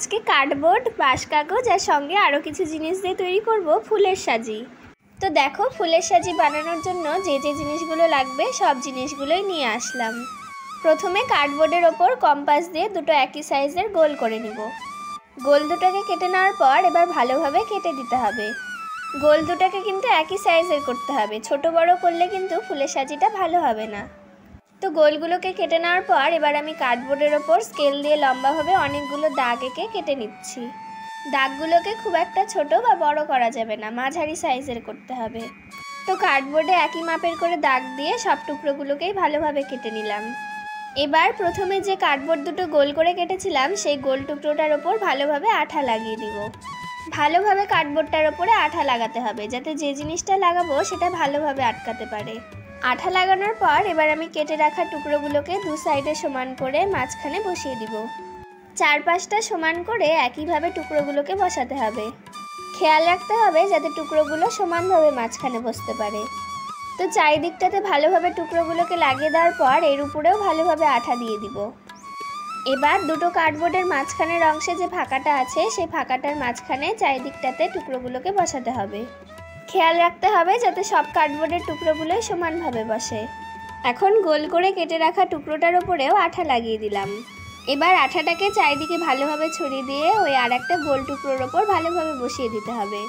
আজকে কার্ডবোর্ড, বাঁশ কাগজ আর সঙ্গে আরও কিছু জিনিস দিয়ে তৈরি করব ফুলের সাজি। তো দেখো, ফুলের সাজি বানানোর জন্য যে যে জিনিসগুলো লাগবে সব জিনিসগুলোই নিয়ে আসলাম। প্রথমে কার্ডবোর্ডের ওপর কম্পাস দিয়ে দুটো একই সাইজের গোল করে নিব। গোল দুটোকে কেটে নেওয়ার পর এবার ভালোভাবে কেটে দিতে হবে। গোল দুটোকে কিন্তু একই সাইজের করতে হবে, ছোট বড় করলে কিন্তু ফুলের সাজিটা ভালো হবে না। তো গোলগুলোকে কেটে নেওয়ার পর এবার আমি কার্ডবোর্ডের ওপর স্কেল দিয়ে লম্বাভাবে অনেকগুলো দাগ এঁকে কেটে নিচ্ছি। দাগগুলোকে খুব একটা ছোট বা বড় করা যাবে না, মাঝারি সাইজের করতে হবে। তো কার্ডবোর্ডে একই মাপের করে দাগ দিয়ে সব টুকরোগুলোকেই ভালোভাবে কেটে নিলাম। এবার প্রথমে যে কার্ডবোর্ড দুটো গোল করে কেটেছিলাম সেই গোল টুকরোটার ওপর ভালোভাবে আঠা লাগিয়ে দিব। ভালোভাবে কার্ডবোর্ডটার ওপরে আঠা লাগাতে হবে, যাতে যে জিনিসটা লাগাবো সেটা ভালোভাবে আটকাতে পারে। আঠা লাগানোর পর এবার আমি কেটে রাখা টুকরোগুলোকে দু সাইডে সমান করে মাঝখানে বসিয়ে দিব। চারপাশটা সমান করে একইভাবে টুকরোগুলোকে বসাতে হবে। খেয়াল রাখতে হবে যাতে টুকরোগুলো সমানভাবে মাঝখানে বসতে পারে। তো চারিদিকটাতে ভালোভাবে টুকরোগুলোকে লাগিয়ে দেওয়ার পর এর উপরেও ভালোভাবে আঠা দিয়ে দিব। এবার দুটো কার্ডবোর্ডের মাঝখানের অংশে যে ফাঁকাটা আছে সেই ফাঁকাটার মাঝখানে চারিদিকটাতে টুকরোগুলোকে বসাতে হবে। খেয়াল রাখতে হবে যাতে সব কার্ডবোর্ডের টুকরোগুলোই সমানভাবে বসে। এখন গোল করে কেটে রাখা টুকরোটার ওপরেও আঠা লাগিয়ে দিলাম। এবার আঠাটাকে চারিদিকে ভালোভাবে ছড়িয়ে দিয়ে ওই আর একটা গোল টুকরোর ওপর ভালোভাবে বসিয়ে দিতে হবে।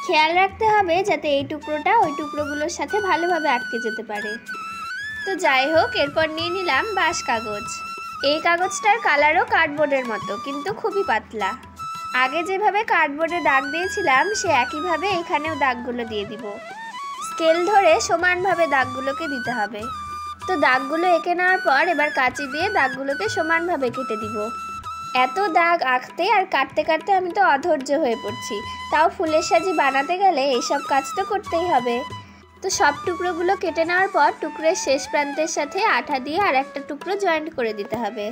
খেয়াল রাখতে হবে যাতে এই টুকরোটা ওই টুকরোগুলোর সাথে ভালোভাবে আটকে যেতে পারে। তো যাই হোক, এরপর নিয়ে নিলাম বাঁশ কাগজ। এই কাগজটার কালারও কার্ডবোর্ডের মতো, কিন্তু খুবই পাতলা। আগে যেভাবে কার্ডবোর্ডে দাগ দিয়েছিলাম সে একইভাবে এখানেও দাগগুলো দিয়ে দিব। স্কেল ধরে সমানভাবে দাগগুলোকে দিতে হবে। তো দাগগুলো এঁকে নেওয়ার পর এবার কাঁচি দিয়ে দাগগুলোকে সমানভাবে কেটে দিব। এত দাগ আঁকতে আর কাটতে কাটতে আমি তো অধৈর্য হয়ে পড়ছি, তাও ফুলের সাজি বানাতে গেলে এইসব কাজ তো করতেই হবে। তো সব টুকরোগুলো কেটে নেওয়ার পর টুকরোর শেষ প্রান্তের সাথে আঠা দিয়ে আর একটা টুকরো জয়েন্ট করে দিতে হবে।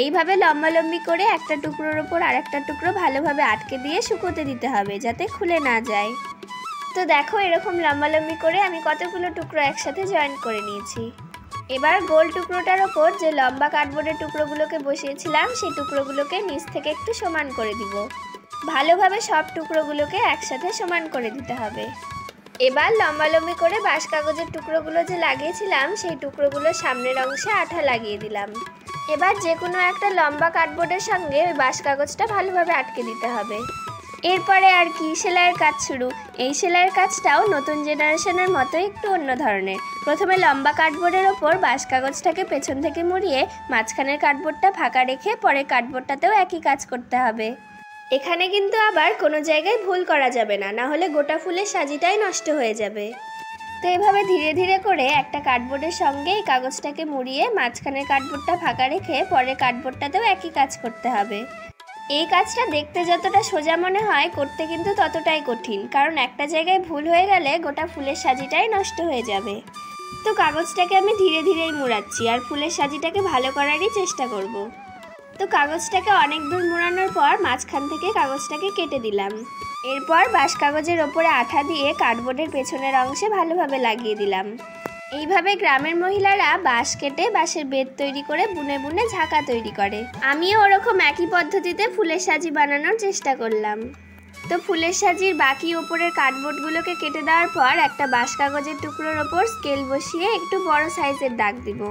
এইভাবে লম্বালম্বি করে একটা টুকরোর ওপর আর একটা টুকরো ভালোভাবে আটকে দিয়ে শুকোতে দিতে হবে যাতে খুলে না যায়। তো দেখো, এরকম লম্বালম্বি করে আমি কতগুলো টুকরো একসাথে জয়েন্ট করে নিয়েছি। এবার গোল টুকরোটার ওপর যে লম্বা কার্ডবোর্ডের টুকরোগুলোকে বসিয়েছিলাম সেই টুকরোগুলোকে নিচ থেকে একটু সমান করে দিব। ভালোভাবে সব টুকরোগুলোকে একসাথে সমান করে দিতে হবে। এবার লম্বালম্বি করে বাঁশ কাগজের টুকরোগুলো যে লাগিয়েছিলাম সেই টুকরোগুলো সামনের অংশে আঠা লাগিয়ে দিলাম। এবার যে কোনো একটা লম্বা কার্ডবোর্ডের সঙ্গে ওই বাঁশ কাগজটা ভালোভাবে আটকে দিতে হবে। এরপরে আর কি, সেলাইয়ের কাজ শুরু। এই সেলাইয়ের কাজটাও নতুন জেনারেশনের মতো একটু অন্য ধরনের। প্রথমে লম্বা কার্ডবোর্ডের ওপর বাঁশ কাগজটাকে পেছন থেকে মুড়িয়ে মাঝখানের কার্ডবোর্ডটা ফাঁকা রেখে পরে কার্ডবোর্ডটাতেও একই কাজ করতে হবে। এখানে কিন্তু আবার কোনো জায়গায় ভুল করা যাবে না, না হলে গোটা ফুলের সাজিটাই নষ্ট হয়ে যাবে। তো এভাবে ধীরে ধীরে করে একটা কার্ডবোর্ডের সঙ্গে এই কাগজটাকে মুড়িয়ে মাঝখানের কার্ডবোর্ডটা ফাঁকা রেখে পরে কার্ডবোর্ডটাতেও একই কাজ করতে হবে। এই কাজটা দেখতে যতটা সোজা মনে হয়, করতে কিন্তু ততটাই কঠিন, কারণ একটা জায়গায় ভুল হয়ে গেলে গোটা ফুলের সাজিটাই নষ্ট হয়ে যাবে। তো কাগজটাকে আমি ধীরে ধীরেই মুড়াচ্ছি আর ফুলের সাজিটাকে ভালো করারই চেষ্টা করব। তো কাগজটাকে অনেক দূর মুড়ানোর পর মাঝখান থেকে কাগজটাকে কেটে দিলাম। এরপর বাঁশ কাগজের ওপরে আঠা দিয়ে কার্ডবোর্ডের পেছনের অংশে ভালোভাবে লাগিয়ে দিলাম। এইভাবে গ্রামের মহিলারা বাঁশ কেটে বাঁশের বেত তৈরি করে বুনে বুনে ঝাঁকা তৈরি করে। আমিও ওরকম একই পদ্ধতিতে ফুলের সাজি বানানোর চেষ্টা করলাম। তো ফুলের সাজির বাকি ওপরের কার্ডবোর্ডগুলোকে কেটে দেওয়ার পর একটা বাঁশ কাগজের টুকরোর ওপর স্কেল বসিয়ে একটু বড় সাইজের দাগ দিব।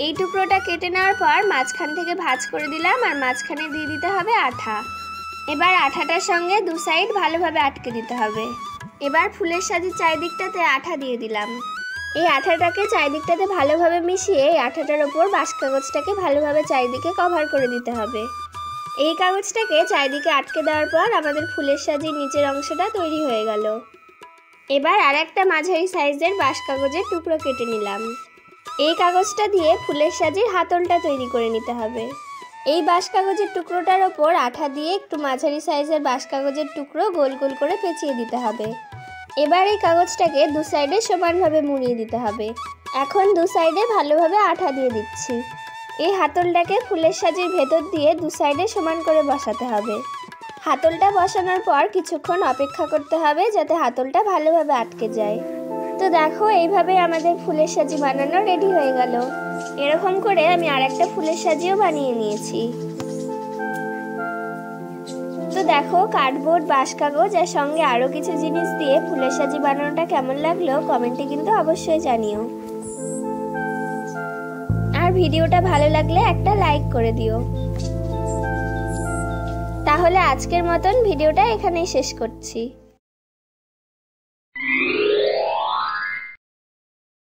এই টুকরোটা কেটে নেওয়ার পর মাঝখান থেকে ভাঁজ করে দিলাম আর মাঝখানে দিয়ে দিতে হবে আঠা। এবার আঠাটার সঙ্গে দু সাইড ভালোভাবে আটকে দিতে হবে। এবার ফুলের সাজির চারিদিকটাতে আঠা দিয়ে দিলাম। এই আঠাটাকে চারিদিকটাতে ভালোভাবে মিশিয়ে এই আঠাটার ওপর বাঁশ কাগজটাকে ভালোভাবে চারিদিকে কভার করে দিতে হবে। এই কাগজটাকে চারিদিকে আটকে দেওয়ার পর আমাদের ফুলের সাজির নিচের অংশটা তৈরি হয়ে গেল। এবার আর একটা মাঝারি সাইজের বাঁশ কাগজের টুকরো কেটে নিলাম। এই কাগজটা দিয়ে ফুলের সাজির হাতলটা তৈরি করে নিতে হবে। এই বাঁশ কাগজের টুকরোটার ওপর আঠা দিয়ে একটু মাঝারি সাইজের বাঁশ কাগজের টুকরো গোল গোল করে পেঁচিয়ে দিতে হবে। এবার এই কাগজটাকে দু সাইডে সমানভাবে মুড়িয়ে দিতে হবে। এখন দু সাইডে ভালোভাবে আঠা দিয়ে দিচ্ছি। এই হাতলটাকে ফুলের সাজির ভেতর দিয়ে দু সাইডে সমান করে বসাতে হবে। হাতলটা বসানোর পর কিছুক্ষণ অপেক্ষা করতে হবে যাতে হাতলটা ভালোভাবে আটকে যায়। তো দেখো, এইভাবে আমাদের ফুলের সাজি বানানো রেডি হয়ে গেল। এরকম করে আমি আরেকটা ফুলের সাজিও বানিয়ে নিয়েছি। তো দেখো কার্ডবোর্ড, বাঁশ কাগজ আর সঙ্গে আরও কিছু জিনিস দিয়ে ফুলের সাজি বানানোটা কেমন লাগলো কমেন্টে কিন্তু অবশ্যই জানিও। আর ভিডিওটা ভালো লাগলে একটা লাইক করে দিও। তাহলে আজকের মতন ভিডিওটা এখানেই শেষ করছি।